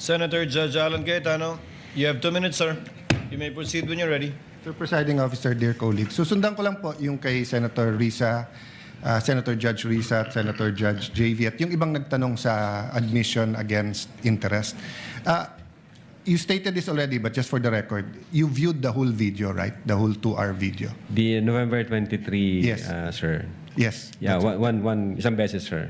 Senator Judge Alan Cayetano, you have 2 minutes, sir. You may proceed when you're ready. Mr. Presiding Officer, dear colleagues, susundan ko lang po yung kay Senator Risa, Senator Judge Risa at Senator Judge JV at yung ibang nagtanong sa admission against interest. You stated this already, but just for the record, you viewed the whole video, right? The whole 2-hour video. The November 23, Yes. Sir. Yes. Yeah, isang beses, sir.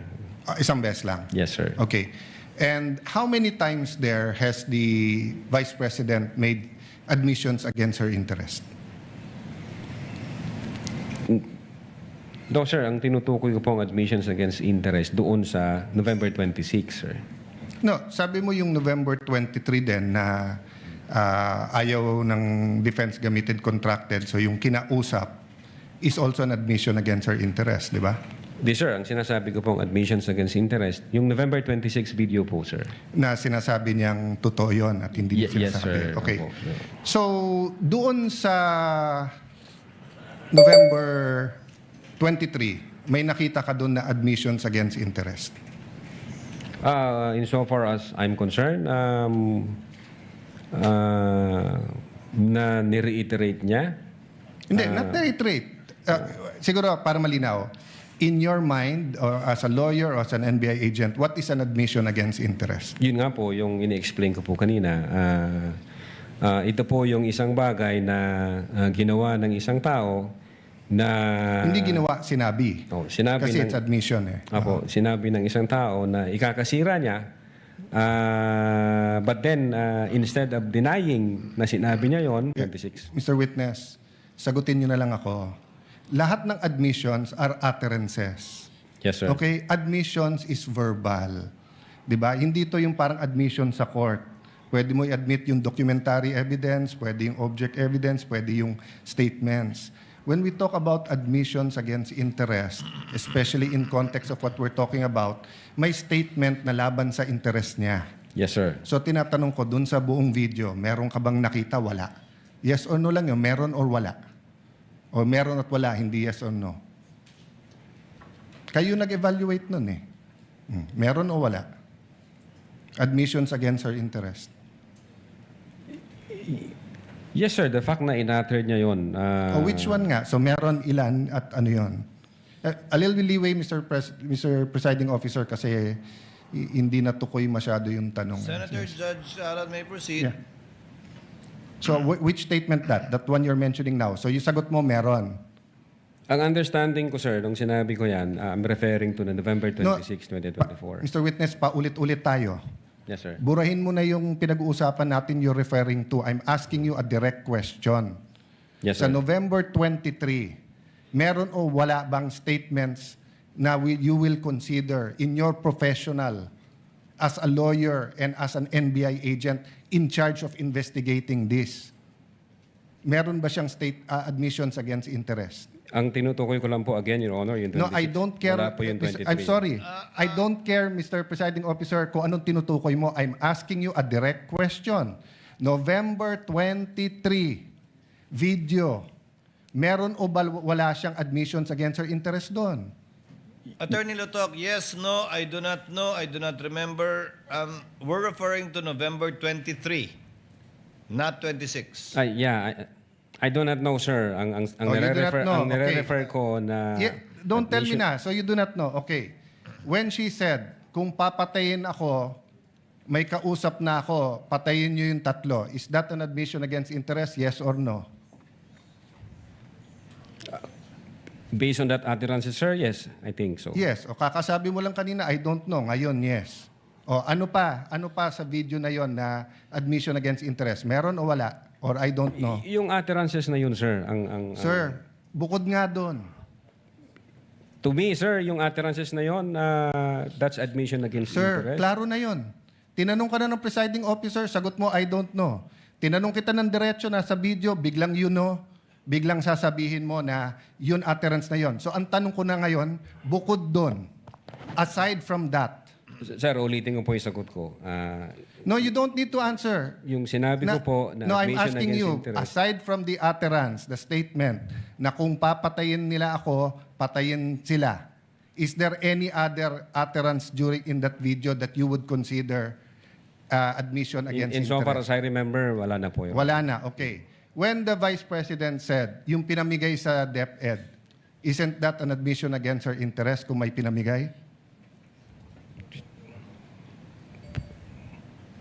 Isang beses lang. Yes, sir. Okay. And how many times there has the Vice President made admissions against her interest? No, sir. Ang tinutukoy ko pong admissions against interest doon sa November 26, sir. No, sabi mo yung November 23 din na ayaw ng defense gamitin contracted. So yung kinausap is also an admission against her interest, di ba? Di, sir. Ang sinasabi ko pong admissions against interest, yung November 26 video po, sir. Na sinasabi niyang totoo yun at hindi niya Yes, sinasabi. sir. Okay. Opo. So, doon sa November 23, may nakita ka doon na admissions against interest? Insofar as I'm concerned, na nireiterate niya. Hindi, not reiterate. Siguro, para malinaw, in your mind, or as a lawyer or as an NBI agent, what is an admission against interest? Yun nga po, yung ini-explain ko po kanina. Ito po yung isang bagay na ginawa ng isang tao na... Hindi ginawa, sinabi. Sinabi Kasi ng, it's admission eh. Apo, sinabi ng isang tao na ikakasira niya, but then, instead of denying na sinabi niya yon 26. Mr. Witness, sagutin niyo na lang ako. Lahat ng admissions are utterances. Yes, sir. Okay? Admissions is verbal. 'Di ba? Hindi to yung parang admission sa court. Pwede mo i-admit yung documentary evidence, pwede yung object evidence, pwede yung statements. When we talk about admissions against interest, especially in context of what we're talking about, may statement na laban sa interest niya. Yes, sir. So tinatanong ko dun sa buong video, meron ka bang nakita? Wala. Yes or no lang yun, meron or wala. O meron at wala, hindi yes or no. Kayo nag-evaluate nun eh. Meron o wala? Admissions against her interest. Yes, sir. The fact na in-utter niya yun. O which one nga? So meron ilan at ano yun? A little leeway, Mr. Presiding Officer, kasi hindi natukoy masyado yung tanong. Senator Judge Alan may proceed. Yeah. So which statement that? That one you're mentioning now. So yung sagot mo, meron. Ang understanding ko, sir, nung sinabi ko yan, I'm referring to the November 26, 2024. Mr. Witness, paulit-ulit tayo. Yes, sir. Burahin mo na yung pinag-uusapan natin you're referring to. I'm asking you a direct question. Yes, Sa sir. November 23, meron o wala bang statements na you will consider in your professional as a lawyer and as an NBI agent in charge of investigating this? Meron ba siyang admissions against interest? Ang tinutukoy ko lang po, again, Your Honor, yung 26. No, I don't care. Wala po yung 23. I'm sorry. I don't care, Mr. Presiding Officer, kung anong tinutukoy mo. I'm asking you a direct question. November 23, video. Meron o wala siyang admissions against her interest doon? Attorney Lotok, yes, no, I do not know, I do not remember. We're referring to November 23, not 26. I do not know, sir. Ang You do not know. nire-refer ko na... Don't tell me na. So you do not know. Okay. When she said, kung papatayin ako, may kausap na ako, patayin niyo yung tatlo. Is that an admission against interest? Yes or no? Based on that utterance, sir, yes, I think so. Yes. O kakasabi mo lang kanina, I don't know. Ngayon, yes. O ano pa? Ano pa sa video na yon na admission against interest? Meron o wala? Or I don't know? Yung utterances na yun, sir, Sir, bukod nga doon. To me, sir, yung utterances na yun, that's admission against Sir, interest. klaro na yon. Tinanong ka na ng presiding officer, sagot mo, I don't know. Tinanong kita ng diretso na sa video, biglang you know, biglang sasabihin mo na yun utterance na yon. So ang tanong ko na ngayon, bukod doon, aside from that. Sir, ulitin ko po yung sagot ko. No, you don't need to answer. Yung sinabi ko po na no, I'm admission asking against you, interest. aside from the utterance, the statement, na kung papatayin nila ako, patayin sila, is there any other utterance during in that video that you would consider admission against In so far interest? as I remember, wala na po yun. Wala na, okay. When the Vice President said, yung pinamigay sa DepEd, isn't that an admission against her interest kung may pinamigay?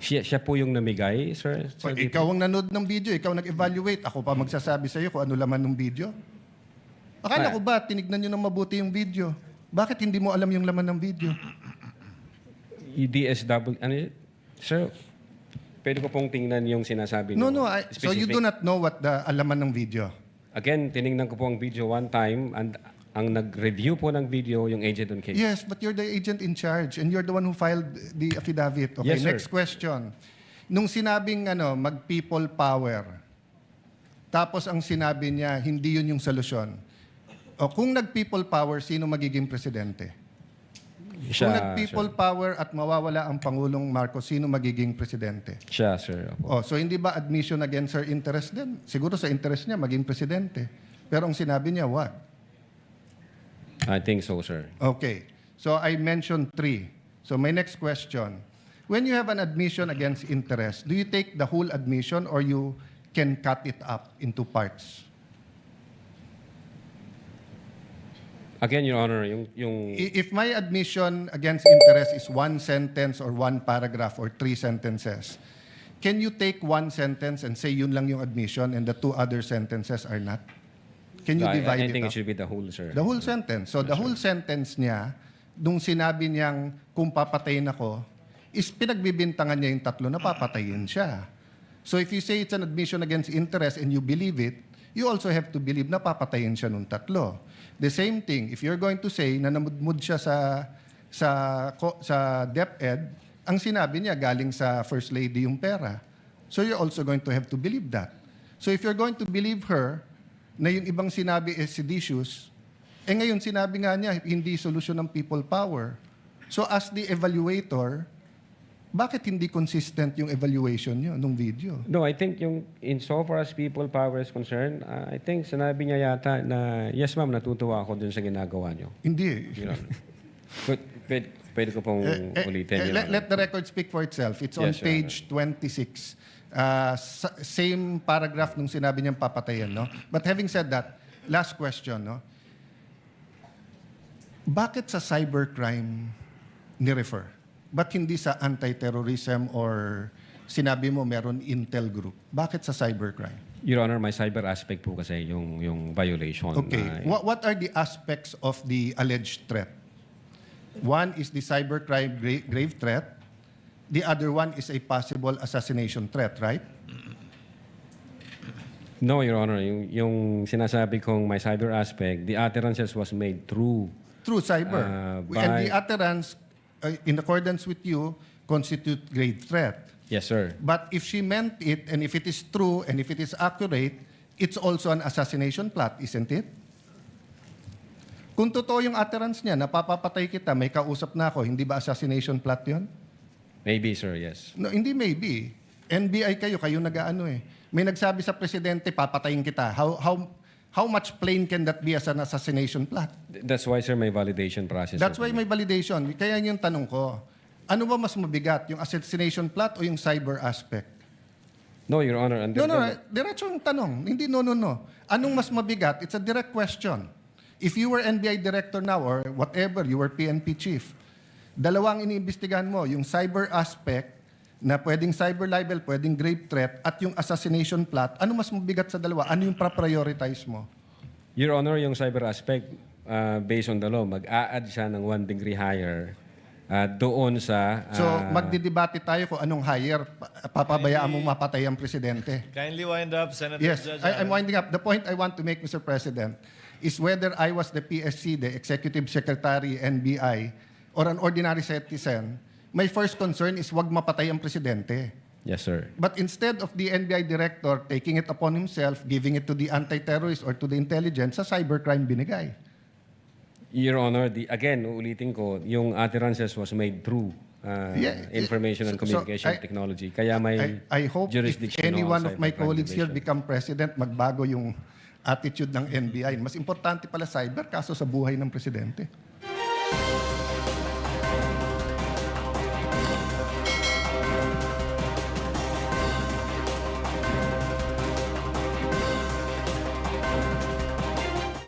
Siya po yung namigay, sir? O, ikaw ang nanood ng video, ikaw nag-evaluate, ako pa magsasabi sa iyo kung ano laman ng video. Akala ko ba, tinignan nyo ng mabuti yung video? Bakit hindi mo alam yung laman ng video? DSW, ano yun? Sir, pwede ko pong tingnan yung sinasabi No, niyo. so you do not know what the alaman ng video? Again, tinignan ko po ang video one time and ang nag-review po ng video yung agent on case. Yes, but you're the agent in charge and you're the one who filed the affidavit. Okay, Yes, sir. next question. Nung sinabing mag-people power, tapos ang sinabi niya, hindi yun yung solusyon. O kung nag-people power, sino magiging presidente? Kung nag-people power at mawawala ang Pangulong Marcos, sino magiging presidente? Siya, sir. Opo. So hindi ba admission against her interest din? Siguro sa interest niya, maging presidente. Pero ang sinabi niya, what? I think so, sir. Okay. So I mentioned 3. So my next question. When you have an admission against interest, do you take the whole admission or you can cut it up into parts? Again, Your Honor, yung If my admission against interest is 1 sentence or 1 paragraph or 3 sentences, can you take 1 sentence and say yun lang yung admission and the 2 other sentences are not? Can you divide I think it it up? should be the whole, sir. The whole sentence. So the whole sentence niya, nung sinabi niyang kung papatayin ako, is pinagbibintangan niya yung 3 na papatayin siya. So if you say it's an admission against interest and you believe it, you also have to believe na papatayin siya nung 3. The same thing, if you're going to say na namudmud siya sa DepEd, ang sinabi niya galing sa First Lady yung pera. So you're also going to have to believe that. So if you're going to believe her na yung ibang sinabi is seditious, ngayon sinabi nga niya hindi solusyon ng people power. So as the evaluator, bakit hindi consistent yung evaluation niyo nung video? No, I think yung in so far as people power is concerned, I think sinabi niya yata na, yes ma'am, natutuwa ako dun sa ginagawa niyo. Hindi. Your Honor. Pwede ko pong ulitin. Your Honor. Let the record speak for itself. It's on Yes, Your page 26. Same paragraph nung sinabi niyang papatayin, no? But having said that, last question, no? Bakit sa cybercrime ni-refer? Ba't hindi sa anti-terrorism or sinabi mo meron intel group? Bakit sa cybercrime? Your Honor, my cyber aspect po kasi yung violation. Okay. What are the aspects of the alleged threat? One is the cybercrime grave threat. The other one is a possible assassination threat, right? No, Your Honor. Yung sinasabi kong my cyber aspect, the utterances was made through Through cyber. And by- the utterance, in accordance with you, constitute grave threat. Yes, sir. But if she meant it, and if it is true, and if it is accurate, it's also an assassination plot, isn't it? Kung totoo yung utterance niya, napapapatay kita, may kausap na ako, hindi ba assassination plot yun? Maybe, sir, yes. No, hindi maybe. NBI kayo nag-ano eh. May nagsabi sa presidente, papatayin kita. How much plain can that be as an assassination plot? That's why, sir, may validation process. That's sir. why may validation. Kaya yung tanong ko, ano ba mas mabigat, yung assassination plot o yung cyber aspect? No, Your Honor. No, diretso yung tanong. Hindi no. Anong mas mabigat? It's a direct question. If you were NBI director now or whatever, you were PNP chief, dalawang iniimbestigahan mo, yung cyber aspect na pwedeng cyber libel, pwedeng grave threat, at yung assassination plot, ano mas mabigat sa dalawa? Ano yung prioritize mo? Your Honor, yung cyber aspect, based on the law, mag-a-add siya ng 1 degree higher doon sa... So, magdidebate tayo kung anong higher, papabayaan mong mapatay ang presidente. Kindly wind up, Senator Yes, Judge. I'm winding up. The point I want to make, Mr. President, is whether I was the PSC, the Executive Secretary, NBI, or an ordinary citizen, my first concern is wag mapatay ang presidente. Yes, sir. But instead of the NBI director taking it upon himself, giving it to the anti-terrorist or to the intelligence, sa cybercrime binigay. Your Honor, again, uulitin ko, yung utterances was made through information and communication technology. Kaya may I hope if jurisdiction any ng one of my cybercrime colleagues here division. become president, magbago yung attitude ng NBI. Mas importante pala cyber kaso sa buhay ng presidente.